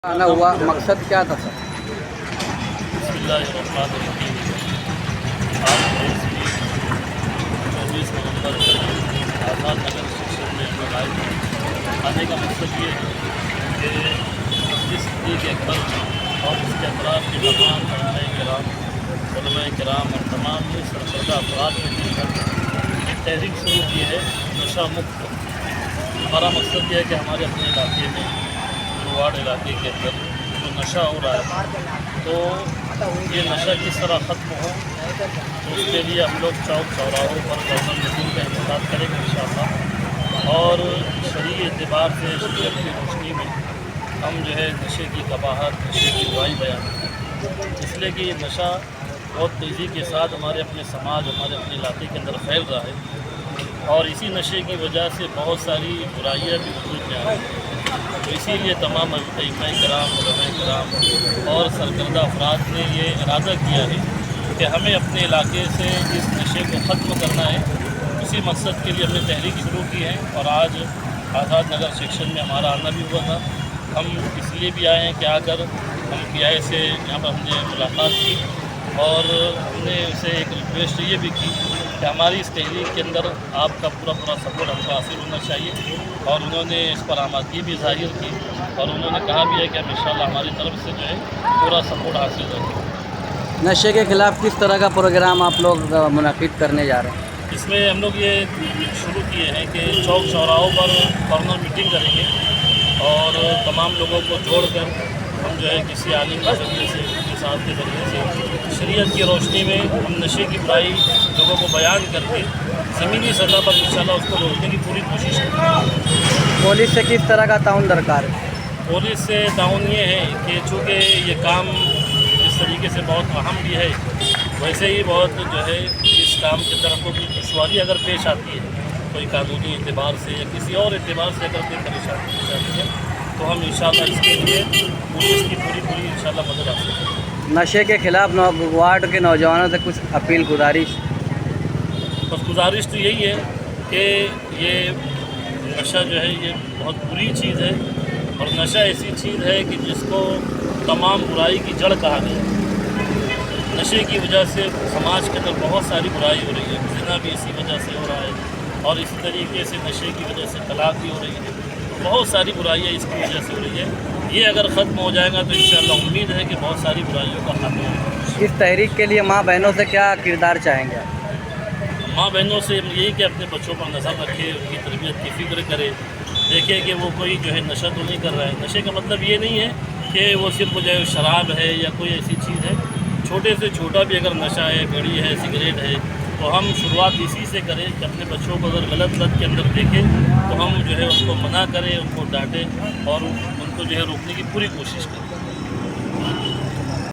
आना हुआ मकसद क्या था सर? बिस्मिल्लाहिर्रहमानिर्रहीम। आज 24 नवंबर आज़ाद नगर सेक्शन में हम लोग आए थे। आने का मकसद ये है कि इस ईद अकबर और इसके अतराफ़ के तमाम उलमा-ए-किराम और तमाम ये सरकर्दा अफराद ने मिलकर एक तहरीक शुरू की है नशा मुक्त। हमारा मकसद ये है कि हमारे अपने इलाके में वार्ड इलाके के अंदर जो नशा हो रहा है तो ये नशा किस तरह ख़त्म हो, तो उसके लिए हम लोग चौक चौराहों पर गवर्नर मीटिंग का इंतज़ार करेंगे इंशाअल्लाह। और शरई एतबार से शरीयत की रोशनी में हम जो है नशे की कबाहत, नशे की बुराई बयान करें, इसलिए कि ये नशा बहुत तेज़ी के साथ हमारे अपने समाज, हमारे अपने इलाके के अंदर फैल रहा है और इसी नशे की वजह से बहुत सारी बुराइयाँ भी वजूद में आ रही हैं। तो इसीलिए तमाम उलमा-ए-किराम और सरकर्दा अफराद ने ये इरादा किया है कि हमें अपने इलाके से इस नशे को ख़त्म करना है। उसी मकसद के लिए हमने तहरीक शुरू की है और आज आज़ाद नगर सेक्शन में हमारा आना भी हुआ था। हम इसलिए भी आए हैं कि आकर हम PI से यहाँ पर हमने मुलाकात की और हमने उसे एक रिक्वेस्ट ये भी की कि हमारी इस तहरीक के अंदर आपका पूरा सपोर्ट हमको हासिल होना चाहिए और उन्होंने इस पर आमादगी भी ज़ाहिर की और उन्होंने कहा भी है कि हम इंशाअल्लाह हमारी तरफ से जो है पूरा सपोर्ट हासिल रखेंगे। नशे के ख़िलाफ़ किस तरह का प्रोग्राम आप लोग मुनक़िद करने जा रहे हैं? इसमें हम लोग ये शुरू किए हैं कि चौक चौराहों पर कॉर्नर मीटिंग करेंगे और तमाम लोगों को जोड़कर हम जो है किसी आलिम के ज़रिए से, किसी साहब के ज़रिए से शरीयत की रोशनी में हम नशे की बुराई लोगों को बयान करके ज़मीनी सतह पर इंशाअल्लाह उसको रोकने की पूरी कोशिश करेंगे। पुलिस से किस तरह का ताउन दरकार है? पुलिस से ताउन ये है कि चूँकि ये काम इस तरीके से बहुत अहम भी है, वैसे ही बहुत जो है इस काम की तरफ को दुश्वारी अगर पेश आती है कोई कानूनी एतबार से या किसी और एतबार से अगर कोई परेशानी पेश आती है तो हम इंशाअल्लाह इसके लिए पुलिस की पूरी इंशाअल्लाह मदद हासिल करेंगे। नशे के ख़िलाफ़ वार्ड के नौजवानों से कुछ अपील गुजारिश? बस गुजारिश तो यही है कि ये नशा जो है ये बहुत बुरी चीज़ है और नशा ऐसी चीज़ है कि जिसको तमाम बुराई की जड़ कहा गया है। नशे की वजह से समाज के अंदर बहुत सारी बुराई हो रही है, ज़िना भी इसी वजह से हो रहा है और इसी तरीके से नशे की वजह से तलाक भी हो रही है। बहुत सारी बुराइयाँ इसकी वजह से हो रही है। ये अगर ख़त्म हो जाएगा तो इंशाअल्लाह उम्मीद है कि बहुत सारी बुराइयों का खात्मा होगा। इस तहरीक के लिए माँ बहनों से क्या किरदार चाहेंगे आप? माँ बहनों से यही कि अपने बच्चों पर नज़र रखे, उनकी तरबियत की फ़िक्र करे, देखे कि वो कोई जो है नशा तो नहीं कर रहा है। नशे का मतलब ये नहीं है कि वो सिर्फ जो है शराब है या कोई ऐसी चीज़ है। छोटे से छोटा भी अगर नशा है, बीड़ी है, सिगरेट है, तो हम शुरुआत इसी से करें कि अपने बच्चों को अगर गलत लत के अंदर देखें तो हम जो है उनको मना करें, उनको डांटें और उनको जो है रोकने की पूरी कोशिश करें।